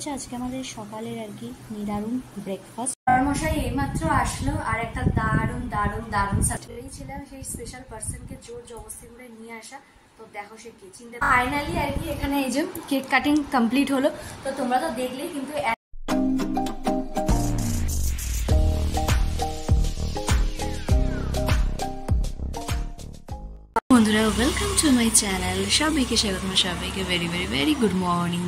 হচ্ছে আজকে আমাদের সকালের আর কি নিদারুণ ব্রেকফাস্ট। মশাই এইমাত্র আসলো আর একটা দারুণ দারুণ দারুণ সার্টিফিকেট ছিলাম সেই স্পেশাল পার্সনকে জোর জবরদস্তি করে নিয়ে আসা। তো দেখো সে কে চিনতে ফাইনালি আর কি এখানে এই যে কেক কাটিং কমপ্লিট হলো। তো তোমরা তো দেখলেই কিন্তু বন্ধুরা, ওয়েলকাম টু মাই চ্যানেল। সবাইকে স্বাগত, সবাইকে very very very good morning.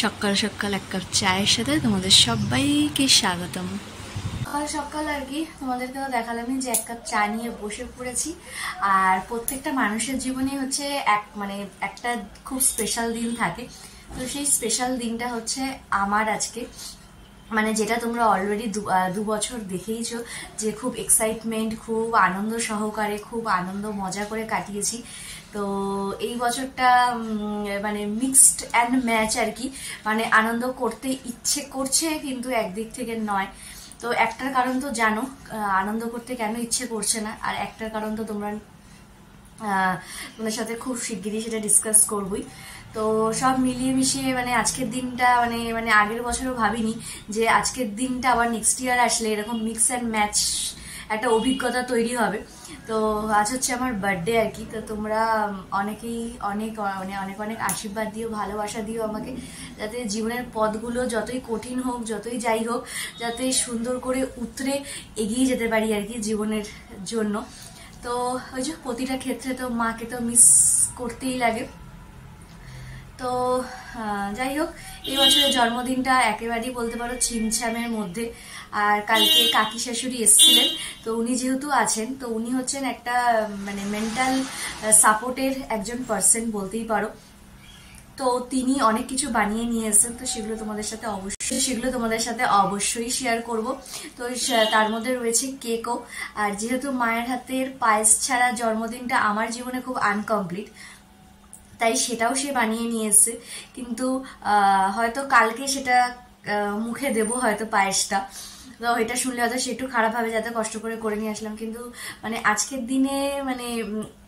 সকাল সকাল এক কাপ চায়ের সাথে তোমাদের সবাইকে স্বাগতম। সকাল সকাল আর কি তোমাদেরকে দেখালামই যে এক কাপ চা নিয়ে বসে পড়েছি। আর প্রত্যেকটা মানুষের জীবনে হচ্ছে একটা খুব স্পেশাল দিন থাকে। তো সেই স্পেশাল দিনটা হচ্ছে আমার আজকে, যেটা তোমরা অলরেডি 2 বছর দেখেইছো যে খুব এক্সাইটমেন্ট, খুব আনন্দ সহকারে, খুব আনন্দ মজা করে কাটিয়েছি। তো এই বছরটা মিক্সড অ্যান্ড ম্যাচ আর কি, আনন্দ করতে ইচ্ছে করছে কিন্তু একদিক থেকে নয়। তো একটার কারণ তো জানো আনন্দ করতে কেন ইচ্ছে করছে না, আর একটার কারণ তো তোমরা তোমাদের সাথে খুব শিগগিরই সেটা ডিসকাস করবই। তো সব মিলিয়ে মিশিয়ে আজকের দিনটা আগের বছরও ভাবিনি যে আজকের দিনটা আবার নেক্সট ইয়ার আসলে এরকম মিক্স অ্যান্ড ম্যাচ একটা অভিজ্ঞতা তৈরি হবে। তো আজ হচ্ছে আমার বার্থডে আর কি। তো তোমরা অনেকেই অনেক অনেক অনেক আশীর্বাদ দিও, ভালোবাসা দিও আমাকে, যাতে জীবনের পথগুলো যতই কঠিন হোক, যতই যাই হোক, যাতে সুন্দর করে উতরে এগিয়ে যেতে পারি আর কি জীবনের জন্য। তো ওই যে প্রতিটা ক্ষেত্রে তো মাকে তো মিস করতেই লাগে। তো যাই হোক, এই বছরের জন্মদিনটা একেবারেই বলতে পারো ছিমছামের মধ্যে। আর কালকে কাকি শাশুড়ি এসেছিলেন। তো উনি যেহেতু আছেন, তো উনি হচ্ছেন একটা মেন্টাল সাপোর্টের একজন পার্সন বলতেই পারো। তো তিনি অনেক কিছু বানিয়ে নিয়ে এসেছেন। তো সেগুলো তোমাদের সাথে অবশ্যই শেয়ার করব। তো তার মধ্যে রয়েছে কেকও। আর যেহেতু মায়ের হাতের পায়েস ছাড়া জন্মদিনটা আমার জীবনে খুব আনকমপ্লিট, তাই সেটাও সে বানিয়ে নিয়ে এসছে। কিন্তু হয়তো কালকে সেটা মুখে দেবো হয়তো পায়েসটা। তো এটা শুনলে হয়তো সে একটু খারাপ ভাবে, যাতে কষ্ট করে নিয়ে আসলাম। কিন্তু আজকের দিনে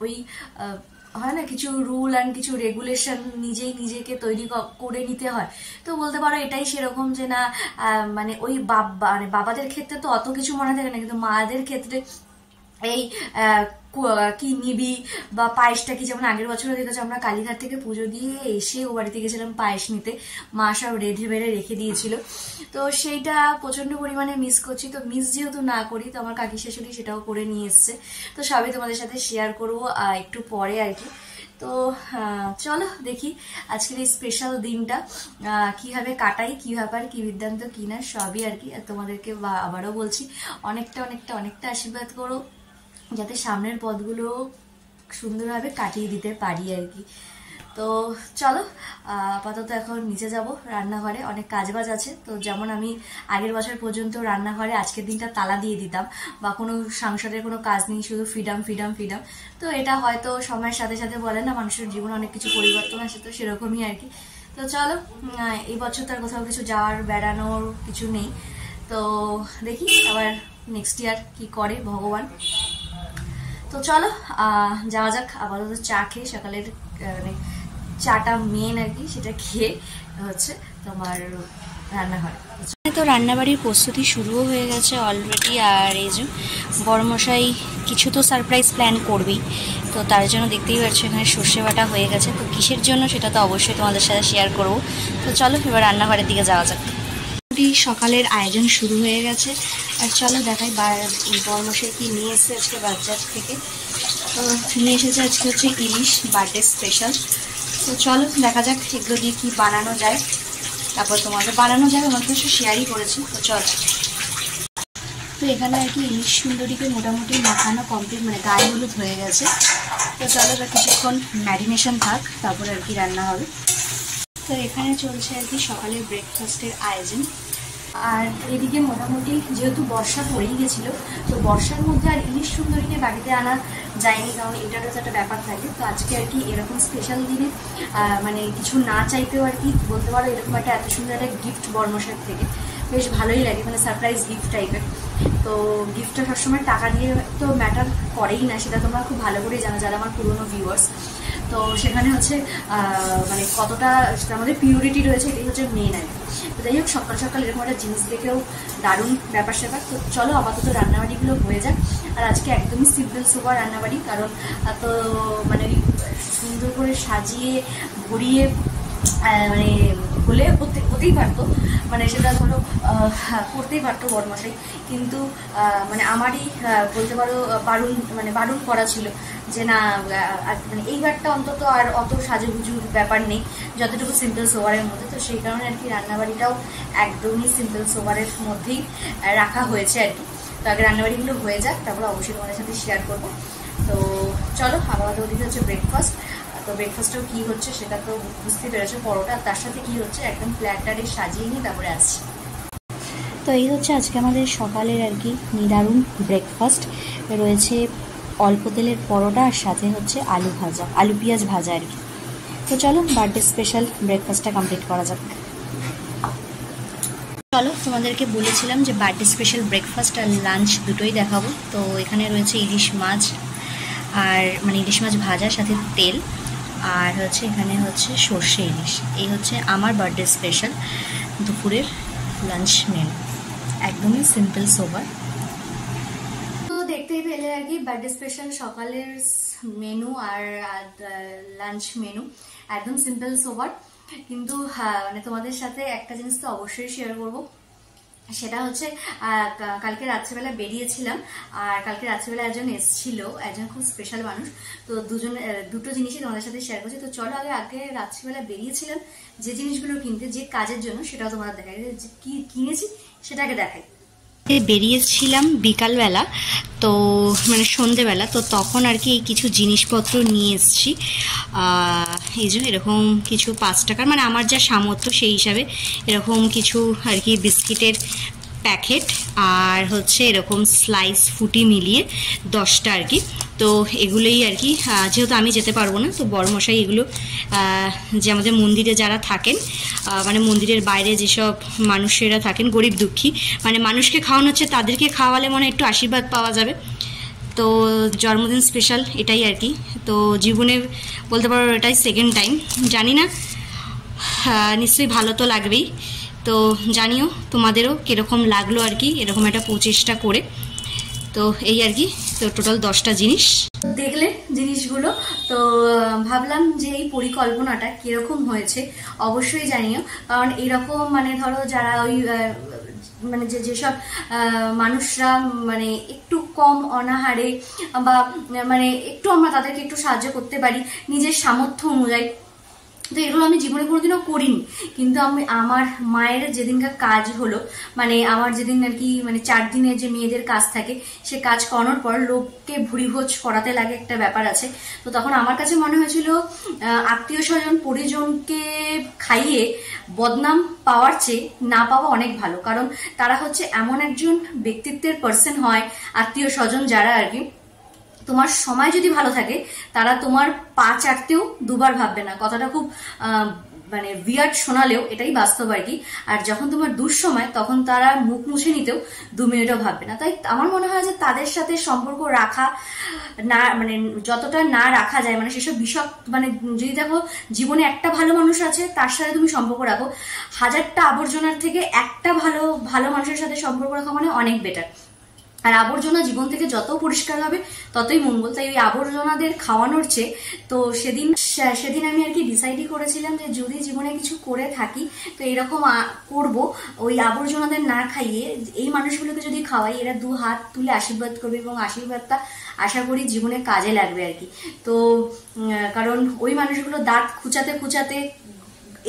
ওই হয় না, কিছু রুল অ্যান্ড কিছু রেগুলেশন নিজেকে তৈরি করে নিতে হয়। তো বলতে পারো এটাই সেরকম যে না ওই বাবাদের ক্ষেত্রে তো অত কিছু মনে থাকে না, কিন্তু মাদের ক্ষেত্রে এই কি নিবি বা পায়েসটা কি, যেমন আগের বছরও দেখেছো আমরা কালীঘাট থেকে পুজো দিয়ে এসে ও বাড়িতে গেছিলাম পায়েস নিতে, মা সব রেঁধে বেড়ে রেখে দিয়েছিল। তো সেইটা প্রচন্ড পরিমাণে মিস করছি। তো মিস যেহেতু না করি, তো আমার কাকি শাশুড়ি সেটাও করে নিয়ে এসছে। তো সবই তোমাদের সাথে শেয়ার করবো একটু পরে আর কি। তো চলো দেখি আজকের এই স্পেশাল দিনটা কিভাবে কাটাই, কি ব্যাপার, কি বৃত্তান্ত, কি না, সবই আর কি। তোমাদেরকে আবারও বলছি, অনেকটা অনেকটা অনেকটা আশীর্বাদ করো, যাতে সামনের পথগুলো সুন্দরভাবে কাটিয়ে দিতে পারি আর কি। তো চলো আপাতত এখন নিচে যাব রান্নাঘরে, অনেক কাজবাজ আছে। তো যেমন আমি আগের বছর পর্যন্ত রান্নাঘরে আজকের দিনটা তালা দিয়ে দিতাম, বা কোনো সংসারের কোনো কাজ নেই, শুধু ফ্রিডম ফ্রিডম ফ্রিডম। তো এটা হয়তো সময়ের সাথে সাথে বলে না, মানুষের জীবনে অনেক কিছু পরিবর্তন আসে, তো সেরকমই আর কি। তো চলো, এই বছর তার কোথাও কিছু যাওয়ার বেড়ানোর কিছু নেই। তো দেখি আবার নেক্সট ইয়ার কি করে ভগবান। তো চলো যাওয়া যাক। আপাতত চা খেয়ে, সকালের চাটা মেন আর কি, সেটা খেয়ে হচ্ছে তোমার রান্নাঘরে। তো রান্নাবাড়ির প্রস্তুতি শুরুও হয়ে গেছে অলরেডি। আর এই যে বড়মশাই কিছু তো সারপ্রাইজ প্ল্যান করবেই, তো তার জন্য দেখতেই পাচ্ছ এখানে সর্ষে বাটা হয়ে গেছে। তো কিসের জন্য সেটা তো অবশ্যই তোমাদের সাথে শেয়ার করবো। তো চলো এবার রান্নাঘরের দিকে যাওয়া যাক। সকালের আয়োজন শুরু হয়ে গেছে। আর চলো দেখাই এই বড়মশাই কি নিয়ে এসেছে আজকে বাজার থেকে। তো নিয়ে এসেছে আজকে হচ্ছে ইলিশ, বার্থডে স্পেশাল। তো চলো দেখা যাক এগুলো দিয়ে কি বানানো যায়, তারপর তোমাদের বানানো যায়, আমার কিছু শেয়ারই করেছি। তো চলো, তো এখানে আর কি ইলিশ সুন্দরীকে মোটামুটি মাখানো কমপ্লিট, গায়ে হলুদ হয়ে গেছে। তো চলো এবার কিছুক্ষণ ম্যারিনেশন থাক, তারপর আর কি রান্না হবে। তো এখানে চলছে আর কি সকালের ব্রেকফাস্টের আয়োজন। আর এদিকে মোটামুটি যেহেতু বর্ষা পড়েই গেছিলো, তো বর্ষার মধ্যে আর ইলিশ সুন্দরীকে বাড়িতে আনা যায়নি, কারণ এটারও তো একটা ব্যাপার থাকে। তো আজকে আর কি এরকম স্পেশাল দিনে কিছু না চাইতেও আর কি বলতে পারো এরকম একটা এত সুন্দর একটা গিফট বর্মশার থেকে বেশ ভালোই লাগে, সারপ্রাইজ গিফট টাইপের। তো গিফটটা সবসময় টাকা দিয়ে তো ম্যাটার করেই না, সেটা তোমরা খুব ভালো করেই জানো যারা আমার পুরোনো ভিউয়ার্স। তো সেখানে হচ্ছে কতটা আমাদের পিউরিটি রয়েছে, এটাই হচ্ছে মেন আর কি। তো যাই হোক, সকাল সকাল এরকম একটা জিনিস দেখেও দারুণ ব্যাপার স্যাপার। তো চলো আপাতত রান্নাবাড়িগুলো হয়ে যাক। আর আজকে একদমই সিম্পল সোবার রান্নাবাড়ি, কারণ এত মানে সুন্দর করে সাজিয়ে ভরিয়ে মানে হলে হতেই পারতো, মানে সেটা ধরো করতেই পারতো বড়মশাই, কিন্তু মানে আমারই বলতে পারো বারণ করা ছিল যে না, মানে এইবারটা অন্তত আর অত সাজুগুজুর ব্যাপার নেই, যতটুকু সিম্পল সোভারের মধ্যে। তো সেই কারণে আর কি রান্নাবাড়িটাও একদমই সিম্পল সোভারের মধ্যেই রাখা হয়েছে আর কি। তো আগে রান্নাবাড়িগুলো হয়ে যাক, তারপর অবশ্যই তোমাদের সাথে শেয়ার করবো। তো চলো, আমাদের ওদিকে হচ্ছে ব্রেকফাস্ট। তো ব্রেকফাস্টেও কি হচ্ছে সেটা তো বুঝতে পেরেছো, পরোটা, তার সাথে কি হচ্ছে একদম প্ল্যাটারে সাজিয়ে নিয়ে তারপরে আসছি। তো এই হচ্ছে আজকে আমাদের সকালের আর কি নিদারুণ ব্রেকফাস্ট। রয়েছে অল্প তেলের পরোটা, আর সাথে হচ্ছে আলু ভাজা, আলু পেঁয়াজ ভাজা আর কি। তো চলো বার্থডে স্পেশাল ব্রেকফাস্টটা কমপ্লিট করা যাক। চলো, তোমাদেরকে বলেছিলাম যে বার্থডে স্পেশাল ব্রেকফাস্ট আর লাঞ্চ দুটোই দেখাবো। তো এখানে রয়েছে ইলিশ মাছ, আর মানে ইলিশ মাছ ভাজা সাথে তেল, আর হচ্ছে এখানে হচ্ছে সর্ষে ইলিশ। এই হচ্ছে আমার বার্থডে স্পেশাল দুপুরের লাঞ্চ মেনু, একদমই সিম্পল সোবার। তো দেখতেই পেলে আর কি বার্থডে স্পেশাল সকালের মেনু আর লাঞ্চ মেনু একদম সিম্পল সোবার। কিন্তু মানে তোমাদের সাথে একটা জিনিস তো অবশ্যই শেয়ার করবো, সেটা হচ্ছে কালকে রাত্রেবেলা বেরিয়েছিলাম, আর কালকে রাত্রেবেলা একজন এসেছিল, একজন খুব স্পেশাল মানুষ। তো দুটো জিনিসই তোমাদের সাথে শেয়ার করছি। তো চলো আগে রাত্রিবেলা বেরিয়েছিলাম যে জিনিসগুলো কিনতে, যে কাজের জন্য, সেটাও তোমাদের দেখাই, যে কি কিনেছি সেটাকে দেখাই। বেরিয়েছিলাম বিকালবেলা, তো মানে সন্ধেবেলা, তো তখন আর কি এই কিছু জিনিসপত্র নিয়ে এসেছি। এই যে এরকম কিছু 5 টাকার, মানে আমার যা সামর্থ্য সেই হিসাবে এরকম কিছু আর কি বিস্কিটের প্যাকেট, আর হচ্ছে এরকম স্লাইস ফুটি মিলিয়ে 10টা আর কি। তো এগুলোই আর কি, যেহেতু আমি যেতে পারবো না, তো বড়মশাই এগুলো যে আমাদের মন্দিরে যারা থাকেন, মানে মন্দিরের বাইরে যেসব মানুষেরা থাকেন গরিব দুঃখী, মানে মানুষকে খাওয়ানো হচ্ছে, তাদেরকে খাওয়ালে মনে একটু আশীর্বাদ পাওয়া যাবে। তো জন্মদিন স্পেশাল এটাই আর কি। তো জীবনে বলতে পারো এটাই সেকেন্ড টাইম, জানি না, নিশ্চয়ই ভালো তো লাগবেই। তো জানিও তোমাদেরও কীরকম লাগলো আর কি এরকম একটা প্রচেষ্টা করে। তো এই আর কি, তো টোটাল 10টা জিনিস দেখলে জিনিসগুলো। তো ভাবলাম যে এই পরিকল্পনাটা কিরকম হয়েছে অবশ্যই জানিও, কারণ এরকম মানে ধরো যারা ওই মানে যেসব মানুষরা মানে একটু কম অনাহারে, বা মানে একটু আমরা তাদেরকে একটু সাহায্য করতে পারি নিজের সামর্থ্য অনুযায়ী, তো এগুলো আমি জীবনে কোনোদিনও করিনি। কিন্তু আমি আমার মায়ের যেদিনকার কাজ হলো, মানে আমার যেদিন আর কি মানে 4 দিনের যে মেয়েদের কাজ থাকে, সে কাজ করানোর পর লোককে ভুরিভোজ করাতে লাগে, একটা ব্যাপার আছে। তো তখন আমার কাছে মনে হয়েছিল আত্মীয় স্বজন পরিজনকে খাইয়ে বদনাম পাওয়ার চেয়ে না পাওয়া অনেক ভালো, কারণ তারা হচ্ছে এমন একজন ব্যক্তিত্বের পার্সন হয়, আত্মীয় স্বজন যারা আর কি, তোমার সময় যদি ভালো থাকে তারা তোমার পা চাটতেও দুবার ভাববে না। কথাটা খুব মানে বিয়ার্ড শোনালেও এটাই বাস্তব আর কি। আর যখন তোমার দুঃসময়, তখন তারা মুখ মুছে নিতেও 2 মিনিটও ভাববে না। তাই আমার মনে হয় যে তাদের সাথে সম্পর্ক রাখা না, মানে যতটা না রাখা যায়, মানে সেসব বিষয়, মানে যদি দেখো জীবনে একটা ভালো মানুষ আছে তার সাথে তুমি সম্পর্ক রাখো, 1000টা আবর্জনার থেকে একটা ভালো মানুষের সাথে সম্পর্ক রাখা মানে অনেক বেটার। আর আবর্জনা জীবন থেকে যত পরিষ্কার হবে ততই মঙ্গল। তাই ওই আবর্জনাদের খাওয়ানোর চেয়ে, তো সেদিন আমি আর কি ডিসাইডই করেছিলাম যে যদি জীবনে কিছু করে থাকি তো এরকম করব, ওই আবর্জনাদের না খাইয়ে এই মানুষগুলোকে যদি খাওয়াই, এরা 2 হাত তুলে আশীর্বাদ করবে, এবং আশীর্বাদটা আশা করি জীবনে কাজে লাগবে আর কি। তো কারণ ওই মানুষগুলো দাঁত খুঁচাতে খুঁচাতে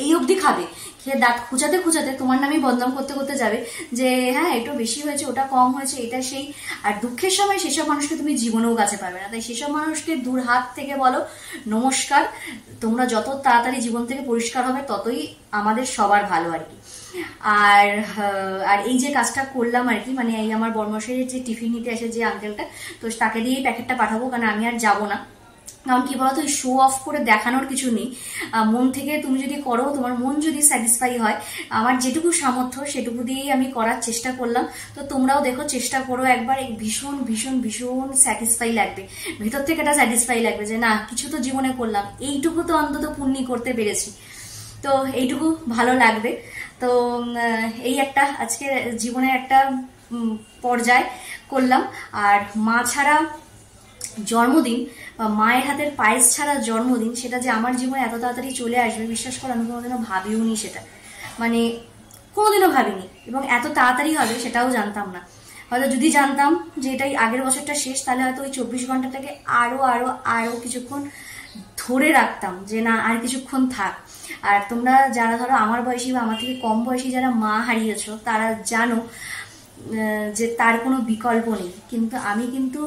এই অবধি খাবে, খেয়ে দাঁত খুঁচাতে খুঁচাতে তোমার নামে বদনাম করতে করতে যাবে যে হ্যাঁ এটা বেশি হয়েছে, ওটা কম হয়েছে, এটা সেই। আর দুঃখের সময় সেসব মানুষকে তুমি জীবনেও কাছে পাবে না। তাই সেসব মানুষকে দূর হাত থেকে বলো নমস্কার। তোমরা যত তাড়াতাড়ি জীবন থেকে পরিষ্কার হবে ততই আমাদের সবার ভালো আর কি। আর এই যে কাজটা করলাম আর কি, মানে এই আমার বর্মশাইয়ের যে টিফিন নিতে আসে যে আঙ্কেলটা, তো তাকে দিয়েই প্যাকেটটা পাঠাবো, কারণ আমি আর যাবো না। কারণ কি বলতো, ওই শো অফ করে দেখানোর কিছু নেই। মন থেকে তুমি যদি করো, তোমার মন যদি স্যাটিসফাই হয়, আমার যেটুকু সামর্থ্য সেটুকু দিয়েই আমি করার চেষ্টা করলাম। তো তোমরাও দেখো, চেষ্টা করো একবার, ভীষণ ভীষণ ভীষণ স্যাটিসফাই লাগবে, ভেতর থেকে একটা স্যাটিসফাই লাগবে যে না কিছু তো জীবনে করলাম, এইটুকু তো অন্তত পুণ্যি করতে পেরেছি। তো এইটুকু ভালো লাগবে। তো এই একটা আজকে জীবনের একটা পর্যায় করলাম। আর মা ছাড়া জন্মদিন বা মায়ের হাতের পায়েস ছাড়া জন্মদিন, সেটা যে আমার জীবনে এত তাড়াতাড়ি চলে আসবে বিশ্বাস করো আমি কোনোদিনও ভাবিও নি সেটা, মানে কোনোদিনও ভাবিনি। এবং এত তাড়াতাড়ি হবে সেটাও জানতাম না। হয়তো যদি জানতাম যে এটাই আগের বছরটা শেষ, তাহলে হয়তো ওই 24 ঘন্টাটাকে আরো আরো আরো কিছুক্ষণ ধরে রাখতাম যে না আর কিছুক্ষণ থাক। আর তোমরা যারা ধরো আমার বয়সী বা আমার থেকে কম বয়সী যারা মা হারিয়েছো তারা জানো যে তার কোনো বিকল্প নেই, কিন্তু আমি কিন্তু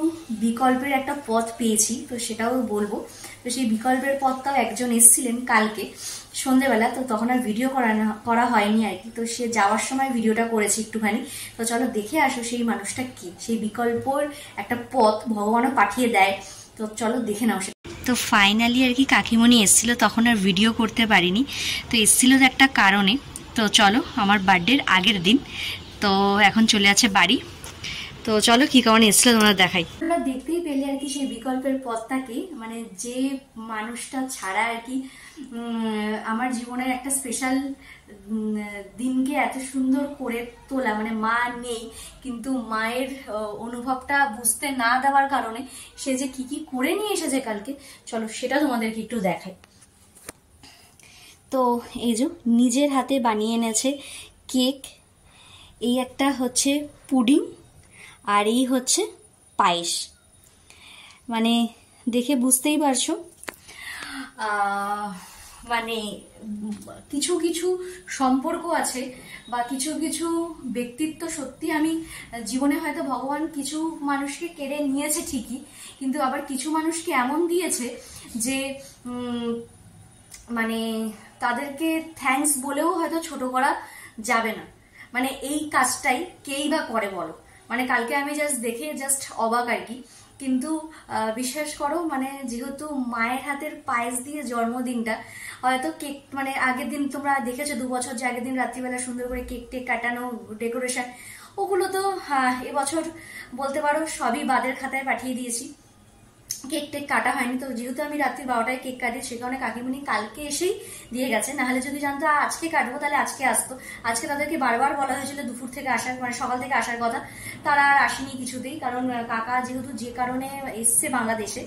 বিকল্পের একটা পথ পেয়েছি, তো সেটাও বলবো। তো সেই বিকল্পের পথটাও একজন এসেছিলেন কালকে সন্ধেবেলা, তো তখন আর ভিডিও করা হয়নি আর কি। তো সে যাওয়ার সময় ভিডিওটা করেছি একটুখানি। তো চলো দেখে আসো সেই মানুষটা কি, সেই বিকল্পর একটা পথ ভগবানও পাঠিয়ে দেয়। তো চলো দেখে নাও সেটা। তো ফাইনালি আর কি কাকিমণি এসেছিলো, তখন আর ভিডিও করতে পারিনি। তো এসেছিলো তো একটা কারণে। তো চলো আমার বার্থডের আগের দিন, তো এখন চলে আছে বাড়ি। তো চলো কি কারণে এসেছিলো তোমরা দেখাই। তোমরা দেখতেই পেলে আর কি সেই বিকল্পের পথটাকে, মানে যে মানুষটা ছাড়া আর কি আমার জীবনের একটা স্পেশাল দিনকে এত সুন্দর করে তোলা, মানে মা নেই কিন্তু মায়ের অনুভবটা বুঝতে না দেওয়ার কারণে সে যে কি কি করে নিয়ে এসেছে কালকে, চলো সেটা তোমাদেরকে একটু দেখাই। তো এই যে নিজের হাতে বানিয়ে এনেছে কেক, এই একটা হচ্ছে পুডিং, আর এই হচ্ছে পায়েস। মানে দেখে বুঝতেই পারছো মানে কিছু কিছু সম্পর্ক আছে বা কিছু কিছু ব্যক্তিত্ব সত্যি আমি জীবনে হয়তো ভগবান কিছু মানুষকে কেড়ে নিয়েছে ঠিকই, কিন্তু আবার কিছু মানুষকে এমন দিয়েছে যে মানে তাদেরকে থ্যাঙ্কস বলেও হয়তো ছোট করা যাবে না। মানে এই কাজটাই কেই বা করে বলো, মানে কালকে আমি দেখে জাস্ট অবাক আর কি। কিন্তু বিশ্বাস করো মানে যেহেতু মায়ের হাতের পায়েস দিয়ে জন্মদিনটা, হয়তো কেক মানে আগের দিন তোমরা দেখেছো 2 বছর যে আগের দিন রাত্রিবেলা সুন্দর করে কেক টেক কাটানো, ডেকোরেশন, ওগুলো তো এবছর বলতে পারো সবই বাদের খাতায় পাঠিয়ে দিয়েছি, কেক টেক কাটা হয়নি। তো যেহেতু আমি রাত্রি 12টায় কেক কাটি সে কারণে কাকিমণি কালকে এসেই দিয়ে গেছে, নাহলে যদি জানতো আজকে কাটবো তাহলে আজকে আসতো। আজকে তাদেরকে বারবার বলা হয়েছিল দুপুর থেকে আসার, মানে সকাল থেকে আসার কথা, তারা আর আসেনি কিছুতেই। কারণ কাকা যেহেতু যে কারণে এসছে বাংলাদেশে,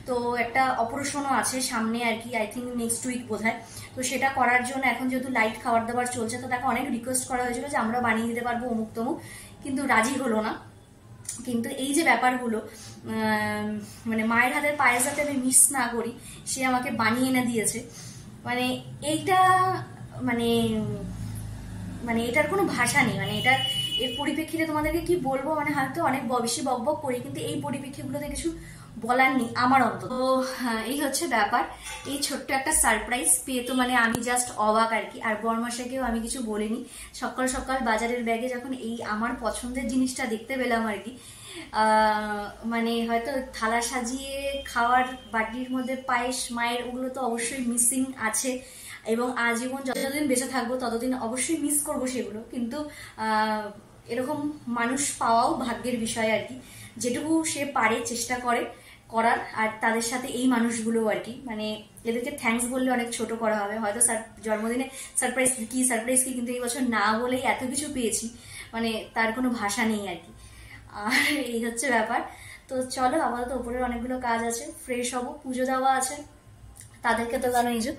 তো একটা অপারেশনও আছে সামনে আর কি, আই থিঙ্ক নেক্সট উইক বোধহয়। তো সেটা করার জন্য এখন যেহেতু লাইট খাবার দাবার চলছে, তো তাকে অনেক রিকোয়েস্ট করা হয়েছিল যে আমরা বানিয়ে দিতে পারবো অমুক তমুক, কিন্তু রাজি হলো না। কিন্তু এই যে ব্যাপারগুলো মানে মায়ের হাতের পায়েস যাতে আমি মিস না করি, সে আমাকে বানিয়ে এনে দিয়েছে, মানে এইটা মানে মানে এটার কোনো ভাষা নেই। মানে এর পরিপ্রেক্ষিতে তোমাদেরকে কি বলবো, মানে হয়তো অনেক বেশি বকবক করি, কিন্তু এই পরিপ্রেক্ষিতগুলোতে কিছু বলার নেই আমার অন্তত। তো এই হচ্ছে ব্যাপার, এই ছোট্ট একটা সারপ্রাইজ পেয়ে তো মানে আমি জাস্ট অবাক আর কি। আর বরমাসাকেও আমি কিছু বলিনি, সকাল সকাল বাজারের ব্যাগে যখন এই আমার পছন্দের জিনিসটা দেখতে পেলাম আর কি, মানে হয়তো থালা সাজিয়ে খাওয়ার বাটির মধ্যে পায়েস মায়ের, ওগুলো তো অবশ্যই মিসিং আছে এবং আজীবন যতদিন বেঁচে থাকবো ততদিন অবশ্যই মিস করবো সেগুলো। কিন্তু এরকম মানুষ পাওয়াও ভাগ্যের বিষয় আর কি, যেটুকু সে পারে চেষ্টা করে করার। আর তাদের সাথে এই মানুষগুলো আর কি, মানে এদেরকে থ্যাঙ্কস বললে অনেক ছোট করা হবে হয়তো। জন্মদিনে সারপ্রাইজ কি, কিন্তু এই বছর না বলেই এত কিছু পেয়েছি, মানে তার কোনো ভাষা নেই আর কি। আর এই হচ্ছে ব্যাপার। তো চলো আপাতত উপরের অনেকগুলো কাজ আছে, ফ্রেশ হবো, পুজো দেওয়া আছে, তাদেরকে তো জানো এই যে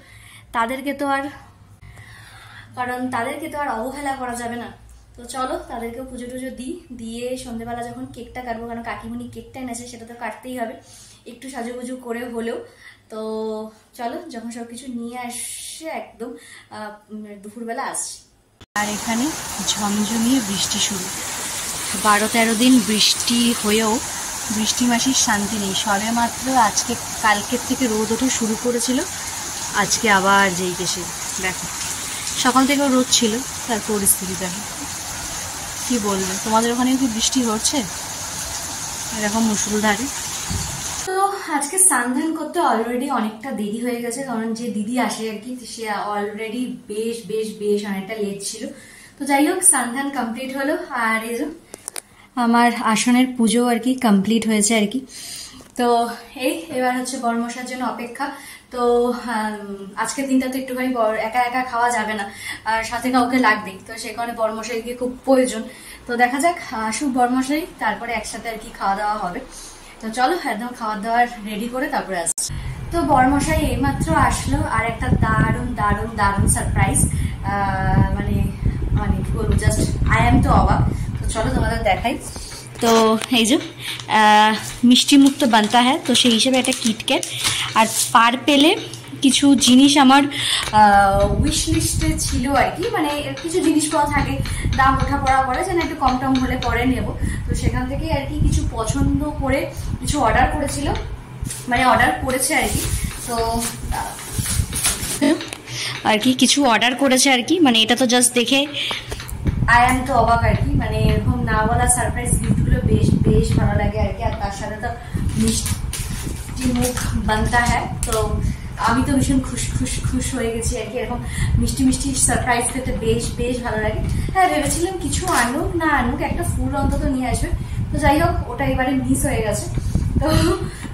তাদেরকে তো আর অবহেলা করা যাবে না। তো চলো তাদেরকেও পুজো টুজো দিয়ে সন্ধ্যেবেলা যখন কেকটা কাটবো, কারণ কাকিমণি কেকটা এনেছে সেটা তো কাটতেই হবে, একটু সাজুগুজু করে হলেও। তো চলো যখন সবকিছু নিয়ে আসছে একদম দুপুরবেলা আসছি। আর এখানে ঝমঝমিয়ে বৃষ্টি শুরু, 12-13 দিন বৃষ্টি হয়েও বৃষ্টি মাসির শান্তি নেই। সবে মাত্র আজকে কালকের থেকে রোদ ওঠা শুরু করেছিল, আজকে আবার যেই কেসে দেখো সকাল থেকেও রোদ ছিল, তার পরিস্থিতি দেখো কি বলবে। তোমাদের ওখানেও কি বৃষ্টি হচ্ছে এরকম মুষলধারে? তো আজকে স্নান করতে অলরেডি অনেকটা দেরি হয়ে গেছে, কারণ যে দিদি আসে আর কি সে অলরেডি বেশ অনেকটা লেট ছিল। তো যাই হোক স্নান কমপ্লিট হলো, আর এই যে আমার আসনের পুজো আর কি কমপ্লিট হয়েছে আর কি। তো এবার হচ্ছে বরমশার জন্য অপেক্ষা। তো আজকের দিনটা তো একটুখানি একা একা খাওয়া যাবে না, আর সাথে কাউকে লাগবেই, তো সেই কারণে বড়মশাইকে খুব প্রয়োজন। তো দেখা যাক আসুক বড়মশাই, তারপরে একসাথে আর কি খাওয়া দাওয়া হবে। তো চলো একদম খাওয়া দাওয়ার রেডি করে তারপরে আসছি। তো বড়মশাই এইমাত্র আসলো, আর একটা দারুণ দারুণ দারুণ সারপ্রাইজ, মানে মানে কি বলবো, জাস্ট আই এম তো অবাক। তো চলো তোমাদের দেখাই। তো এই যে মিষ্টি মুক্ত বানতা হ্যাঁ, তো সেই হিসেবে একটা কিটক্যাট আর পার পেলে কিছু জিনিস আমার উইশ লিস্টে ছিল আর কি, মানে কিছু জিনিস পাওয়া থাকে দাম ওঠা পড়া করে, যেন একটু কম টম হলে পরে নেব। তো সেখান থেকে আর কি কিছু পছন্দ করে কিছু অর্ডার করেছিল, মানে অর্ডার করেছে আর কি। তো আর কি কিছু অর্ডার করেছে আর কি, মানে এটা তো জাস্ট দেখে আই এম তো অবাক আর কি, মানে এরকম না বলা সারপ্রাইজ গিফটগুলো বেশ বেশ ভালো লাগে আর কি। আর তার সাথে তো মিষ্টি মুখ বানতা হ্যাঁ, তো আমি তো ভীষণ খুশ হয়ে গেছি আর কি। এরকম মিষ্টি মিষ্টি সারপ্রাইজ পেতে বেশ বেশ ভালো লাগে। হ্যাঁ ভেবেছিলাম কিছু আনুক না আনুক একটা ফুল অন্তত নিয়ে আসবে, তো যাই হোক ওটা এবারে মিস হয়ে গেছে। তো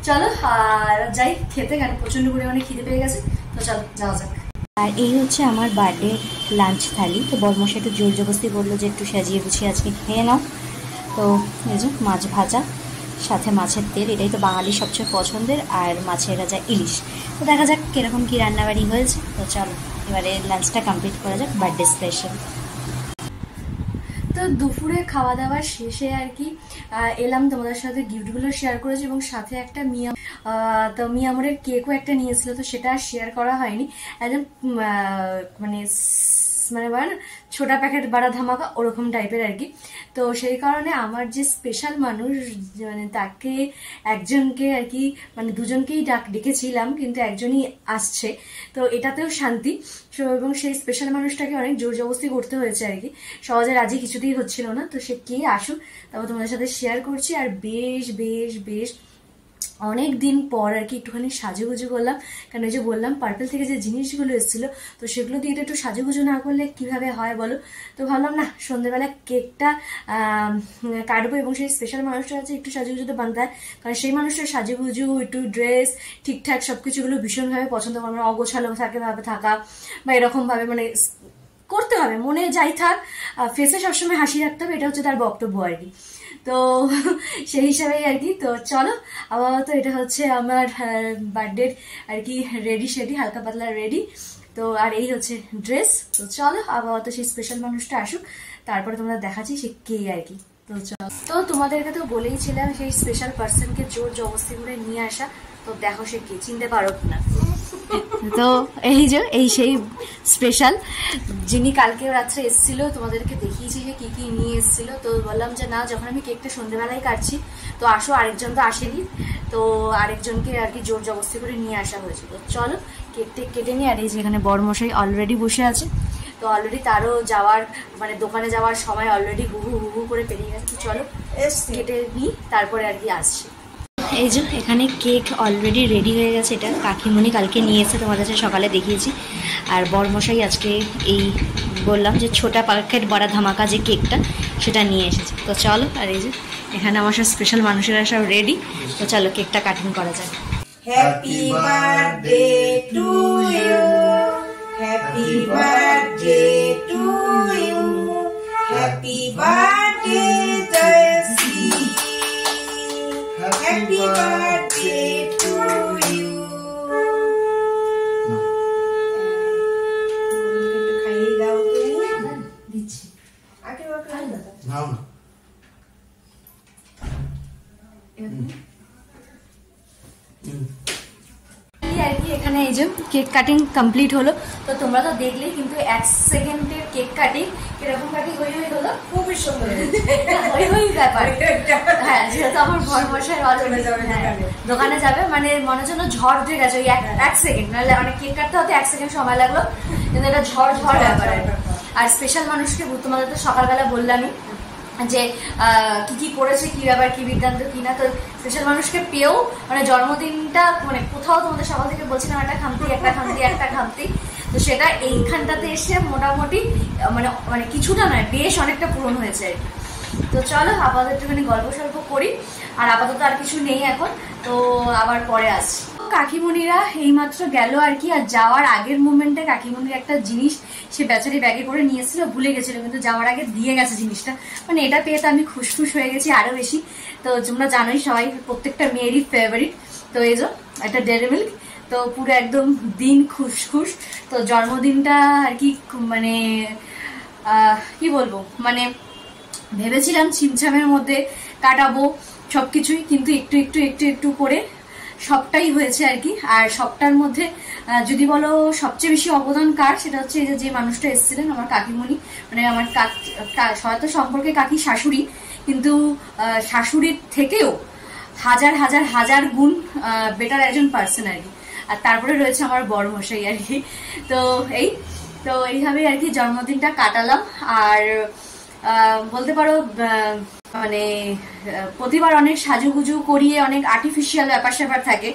চলো আর যাই খেতে, কারণ প্রচন্ড পরিমাণে খিদে পেয়ে গেছে। তো চলো যাওয়া যাক। আর এই হচ্ছে আমার বার্থডে লাঞ্চ থালি। তো বড়মশাই একটু জোর জবরদস্তি বললো যে একটু সাজিয়ে গুছিয়ে আজকে খেয়ে নাও। তো এই যে মাছ ভাজা, সাথে মাছের তেল, এটাই তো বাঙালির সবচেয়ে পছন্দের, আর মাছের রাজা ইলিশ। তো দেখা যাক কীরকম কী রান্নাবাড়ি হয়েছে। তো চলো এবারে লাঞ্চটা কমপ্লিট করা যাক, বার্থডে স্পেশাল। তো দুপুরে খাওয়া দাওয়া শেষে আর কি এলাম তোমাদের সাথে, গিফটগুলো শেয়ার করেছি, এবং সাথে একটা তো মিয়ামরের কেকও একটা নিয়েছিল, তো সেটা আর শেয়ার করা হয়নি। একদম মানে মানে বলে না ছোটা প্যাকেট বাড়া ধামাকা ওরকম টাইপের আর কি। তো সেই কারণে আমার যে স্পেশাল মানুষ, মানে তাকে একজনকে আর কি, মানে দুজনকেই ডেকেছিলাম, কিন্তু একজনই আসছে, তো এটাতেও শান্তি। এবং সেই স্পেশাল মানুষটাকে অনেক জোর জবরদস্তি করতে হয়েছে আর কি, সহজে রাজি কিছুতেই হচ্ছিল না। তো সে কে আসুক তারপর তোমাদের সাথে শেয়ার করছি। আর বেশ বেশ বেশ অনেক দিন পর আর কি একটুখানি সাজুগুজু করলাম, কারণ ওই যে বললাম পার্পেল থেকে যে জিনিসগুলো এসেছিলো, তো সেগুলো দিয়ে একটু সাজুগুজু না করলে কিভাবে হয় বলো। তো ভাবলাম না সন্ধ্যেবেলা কেকটা কাটবো, এবং সেই স্পেশাল মানুষটা আছে একটু সাজুগুজুতে বানতে হয়, কারণ সেই মানুষটার সাজুগুজু একটু ড্রেস ঠিকঠাক সবকিছুগুলো ভীষণভাবে পছন্দ করে, মানে অগোছালো ভাবে থাকা বা এরকমভাবে মানে করতে হবে, মনে যাই থাক ফেসে সবসময় হাসি রাখতে হবে, এটা হচ্ছে তার বক্তব্য আর কি। তো সেই হিসাবেই আর কি। তো চলো আপাতত এটা হচ্ছে আমার বার্থডে আর কি রেডি সেডি, হালকা পাতলা রেডি। তো আর এই হচ্ছে ড্রেস। তো চলো আপাতত সেই স্পেশাল মানুষটা আসুক, তারপরে তোমরা দেখাচ্ছি সে কে আর কি। তো চলো, তো তোমাদেরকে তো বলেইছিলাম সেই স্পেশাল পার্সনকে জোর জবরদস্তি করে নিয়ে আসা। তো দেখো সে কে, চিনতে পারো না। তো এই যে এই সেই স্পেশাল যিনি কালকে রাত্রে এসেছিল, তোমাদেরকে দেখিয়েছি যে কি কি নিয়ে এসেছিল। তো বললাম যে না, যখন আমি কেকটা সন্ধ্যেবেলায় কাটছি তো আসো, আরেকজন তো আসেনি, তো আরেকজনকে আর কি জোর জবরদস্তি করে নিয়ে আসা হয়েছিল। চলো কেকটা কেটে নিই। আর এই যেখানে বড়মশাই অলরেডি বসে আছে, তো অলরেডি তারও যাওয়ার মানে দোকানে যাওয়ার সময় অলরেডি হু করে পেরিয়ে গেছে। চলো কেটে নিই, তারপরে আর কি আসছি। এই যে এখানে কেক অলরেডি রেডি হয়ে গেছে, এটা কাকিমণি কালকে নিয়ে এসে তোমাদের কাছে সকালে দেখিয়েছি। আর বড়মশাই আজকে এই বললাম যে ছোটা প্যাকেট বড়া ধামাকা যে কেকটা সেটা নিয়ে এসেছে। তো চলো, আর এই যে এখানে আমার সব স্পেশাল মানুষেরা সব রেডি। তো চলো কেকটা কাটিং করা যায়। Happy birthday to you, happy birthday to you, happy birthday Joyshree, happy birthday to you. একটু খাইয়ে দাও তুমি, দিচ্ছি আগে খাই দাও নাও না। আর কি এখানে এই যে কেক কাটিং কমপ্লিট হলো। তো তোমরা তো দেখলেই, কিন্তু 1 সেকেন্ডের কেক কাটিং কিরকম কাটিং হই হলো, খুবই সুন্দর হই ব্যাপার। হ্যাঁ, যেহেতু আমার ভর বসায় দোকানে যাবে, মানে মনে জন্য ঝড় উঠে গেছে ওই 1 সেকেন্ড, নাহলে অনেক কেক কাটতে হতে 1 সেকেন্ড সময় লাগলো, কিন্তু এটা ঝড় ব্যাপার। আর স্পেশাল মানুষকে তোমাদের তো সকালবেলা বললামই যে কি কি করেছে, কি ব্যাপার, কি বৃত্তান্ত কিনা। তো স্পেশাল মানুষকে পেয়েও মানে জন্মদিনটা মানে কোথাও তোমাদের সকাল থেকে বলছিলাম একটা খামতি, তো সেটা এইখানটাতে এসে মোটামুটি মানে মানে কিছুটা নয়, বেশ অনেকটা পূরণ হয়েছে আর কি। তো চলো আপাতত একটুখানি গল্প সল্প করি, আর আপাতত আর কিছু নেই এখন, তো আবার পরে আসছি। কাকিমণিরা এইমাত্র গেল আর কি। আর যাওয়ার আগের মোমেন্টে কাকিমণির একটা জিনিস সে বেচারি ব্যাগে করে নিয়ে এসেছিল, ভুলে গেছিল, কিন্তু যাওয়ার আগে দিয়ে গেছে জিনিসটা। মানে এটা পেয়ে তো আমি খুশখুশ হয়ে গেছি আরো বেশি। তো তোমরা জানোই সবাই, প্রত্যেকটা মেয়েরই ফেভারিট। তো এই যে একটা ডেয়ারি মিল্ক, তো পুরো একদম দিন খুশখুশ। তো জন্মদিনটা আর কি মানে কি বলবো, মানে ভেবেছিলাম ছিমছামের মধ্যে কাটাবো সবকিছুই, কিন্তু একটু একটু একটু একটু করে সবটাই হয়েছে আর কি। আর সবটার মধ্যে যদি বলো সবচেয়ে বেশি অবদান কার, সেটা হচ্ছে এই যে মানুষটা এসেছিলেন আমার কাকিমণি, মানে আমার হয়তো সম্পর্কে কাকি শাশুড়ি, কিন্তু শাশুড়ির থেকেও হাজার হাজার হাজার গুণ বেটার একজন পার্সন আর কি। আর তারপরে রয়েছে আমার বড়মশাই আর কি। তো এইভাবেই আর কি জন্মদিনটা কাটালাম। আর বলতে পারো মানে প্রতিবার অনেক সাজুগুজু করিয়ে অনেক আর্টিফিশিয়াল ব্যাপার স্যাপার থাকে,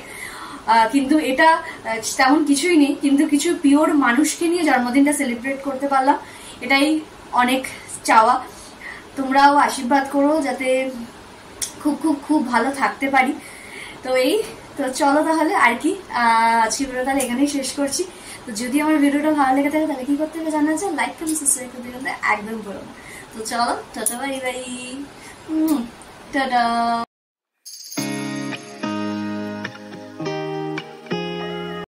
কিন্তু এটা তেমন কিছুই নেই। কিন্তু কিছু পিওর মানুষকে নিয়ে জন্মদিনটা সেলিব্রেট করতে পারলাম, এটাই অনেক চাওয়া। তোমরাও আশীর্বাদ করো যাতে খুব খুব খুব ভালো থাকতে পারি। তো চলো তাহলে আর কি, আজকে ভিডিও তাহলে এখানেই শেষ করছি। তো যদি আমার ভিডিওটা ভালো লেগে থাকে তাহলে কি করতে হবে জানা যায়, লাইক কমেন্ট সাবস্ক্রাইব করতে কিন্তু একদম ভুলো না। তো চলো, টাটা বাই বাই, টাটা।